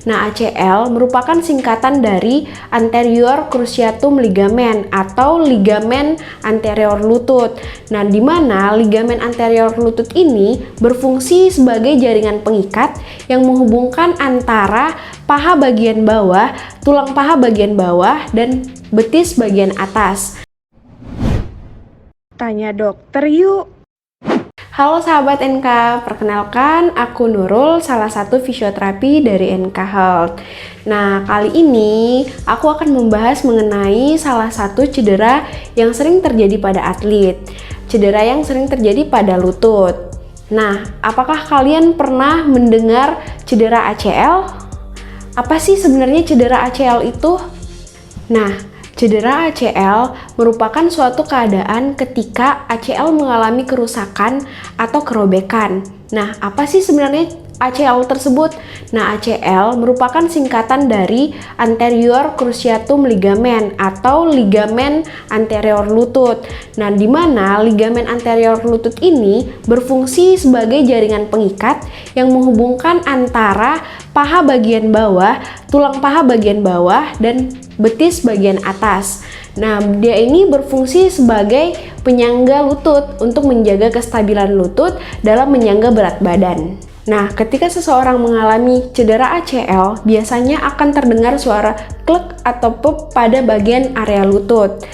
Nah, ACL merupakan singkatan dari anterior cruciatum ligament atau ligamen anterior lutut. Nah, di mana ligamen anterior lutut ini berfungsi sebagai jaringan pengikat yang menghubungkan antara paha bagian bawah, tulang paha bagian bawah, dan betis bagian atas. Tanya dokter yuk. Halo sahabat NK, perkenalkan aku Nurul, salah satu fisioterapi dari NK Health. Nah, kali ini aku akan membahas mengenai salah satu cedera yang sering terjadi pada atlet. Cedera yang sering terjadi pada lutut. Nah, apakah kalian pernah mendengar cedera ACL? Apa sih sebenarnya cedera ACL itu? Nah, cedera ACL merupakan suatu keadaan ketika ACL mengalami kerusakan atau kerobekan. Nah, apa sih sebenarnya ACL tersebut? Nah, ACL merupakan singkatan dari anterior cruciatum ligament atau ligamen anterior lutut. Nah, di mana ligamen anterior lutut ini berfungsi sebagai jaringan pengikat yang menghubungkan antara paha bagian bawah, tulang paha bagian bawah, dan betis bagian atas. Nah, dia ini berfungsi sebagai penyangga lutut untuk menjaga kestabilan lutut dalam menyangga berat badan. Nah, ketika seseorang mengalami cedera ACL, biasanya akan terdengar suara klek atau pop pada bagian area lutut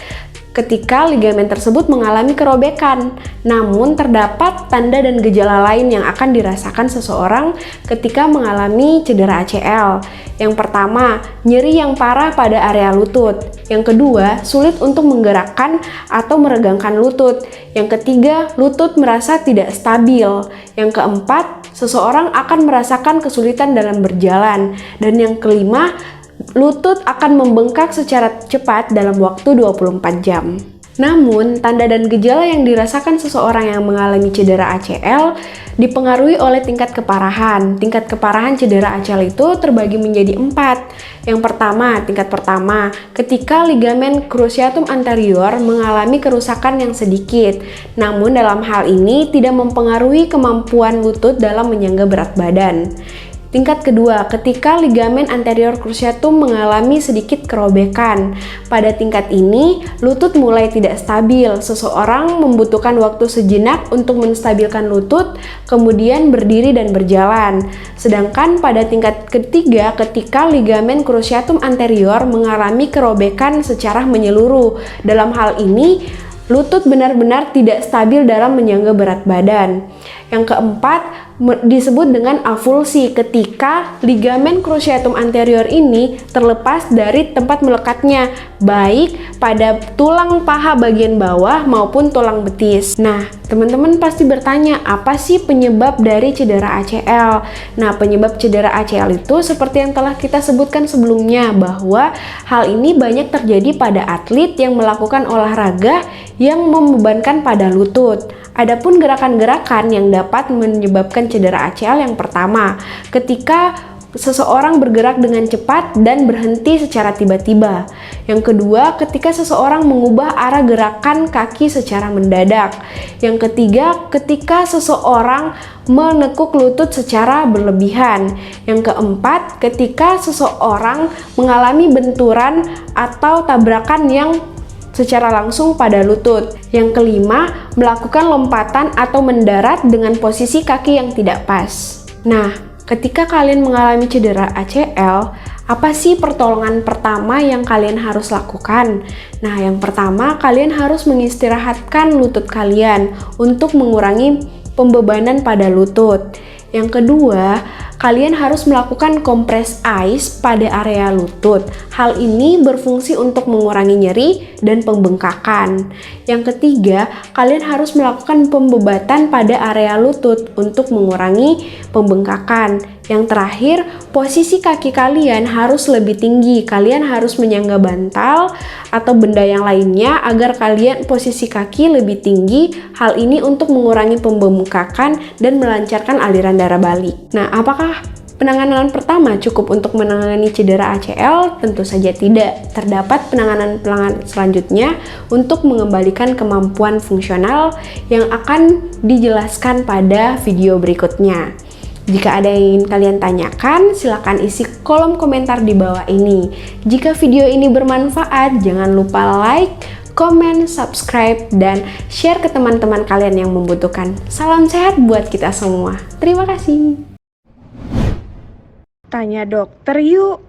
ketika ligamen tersebut mengalami kerobekan. Namun terdapat tanda dan gejala lain yang akan dirasakan seseorang ketika mengalami cedera ACL. Yang pertama, nyeri yang parah pada area lutut. Yang kedua, sulit untuk menggerakkan atau meregangkan lutut. Yang ketiga, lutut merasa tidak stabil. Yang keempat, seseorang akan merasakan kesulitan dalam berjalan. Dan yang kelima, lutut akan membengkak secara cepat dalam waktu 24 jam. Namun, tanda dan gejala yang dirasakan seseorang yang mengalami cedera ACL dipengaruhi oleh tingkat keparahan. Tingkat keparahan cedera ACL itu terbagi menjadi 4. Yang pertama, tingkat pertama, ketika ligamen cruciatum anterior mengalami kerusakan yang sedikit. Namun, dalam hal ini tidak mempengaruhi kemampuan lutut dalam menyangga berat badan. Tingkat kedua, ketika ligamen anterior cruciatum mengalami sedikit kerobekan. Pada tingkat ini, lutut mulai tidak stabil. Seseorang membutuhkan waktu sejenak untuk menstabilkan lutut, kemudian berdiri dan berjalan. Sedangkan pada tingkat ketiga, ketika ligamen cruciatum anterior mengalami kerobekan secara menyeluruh. Dalam hal ini, lutut benar-benar tidak stabil dalam menyangga berat badan. Yang keempat, disebut dengan avulsi ketika ligamen cruciatum anterior ini terlepas dari tempat melekatnya, baik pada tulang paha bagian bawah maupun tulang betis. Nah, teman-teman pasti bertanya, apa sih penyebab dari cedera ACL? Nah, penyebab cedera ACL itu seperti yang telah kita sebutkan sebelumnya, bahwa hal ini banyak terjadi pada atlet yang melakukan olahraga yang membebankan pada lutut. Adapun gerakan-gerakan yang dapat menyebabkan cedera ACL, yang pertama, ketika seseorang bergerak dengan cepat dan berhenti secara tiba-tiba. Yang kedua, ketika seseorang mengubah arah gerakan kaki secara mendadak. Yang ketiga, ketika seseorang menekuk lutut secara berlebihan. Yang keempat, ketika seseorang mengalami benturan atau tabrakan yang secara langsung pada lutut. Yang kelima, melakukan lompatan atau mendarat dengan posisi kaki yang tidak pas. Nah, ketika kalian mengalami cedera ACL, apa sih pertolongan pertama yang kalian harus lakukan? Nah, yang pertama, kalian harus mengistirahatkan lutut kalian untuk mengurangi pembebanan pada lutut. Yang kedua, kalian harus melakukan kompres ice pada area lutut. Hal ini berfungsi untuk mengurangi nyeri dan pembengkakan. Yang ketiga, kalian harus melakukan pembebatan pada area lutut untuk mengurangi pembengkakan. Yang terakhir, posisi kaki kalian harus lebih tinggi. Kalian harus menyangga bantal atau benda yang lainnya agar kalian posisi kaki lebih tinggi. Hal ini untuk mengurangi pembengkakan dan melancarkan aliran darah balik. Nah, apakah penanganan pertama cukup untuk menangani cedera ACL? Tentu saja tidak. Terdapat penanganan selanjutnya untuk mengembalikan kemampuan fungsional yang akan dijelaskan pada video berikutnya. Jika ada yang ingin kalian tanyakan, silahkan isi kolom komentar di bawah ini. Jika video ini bermanfaat, jangan lupa like, komen, subscribe, dan share ke teman-teman kalian yang membutuhkan. Salam sehat buat kita semua. Terima kasih. Tanya dokter yuk.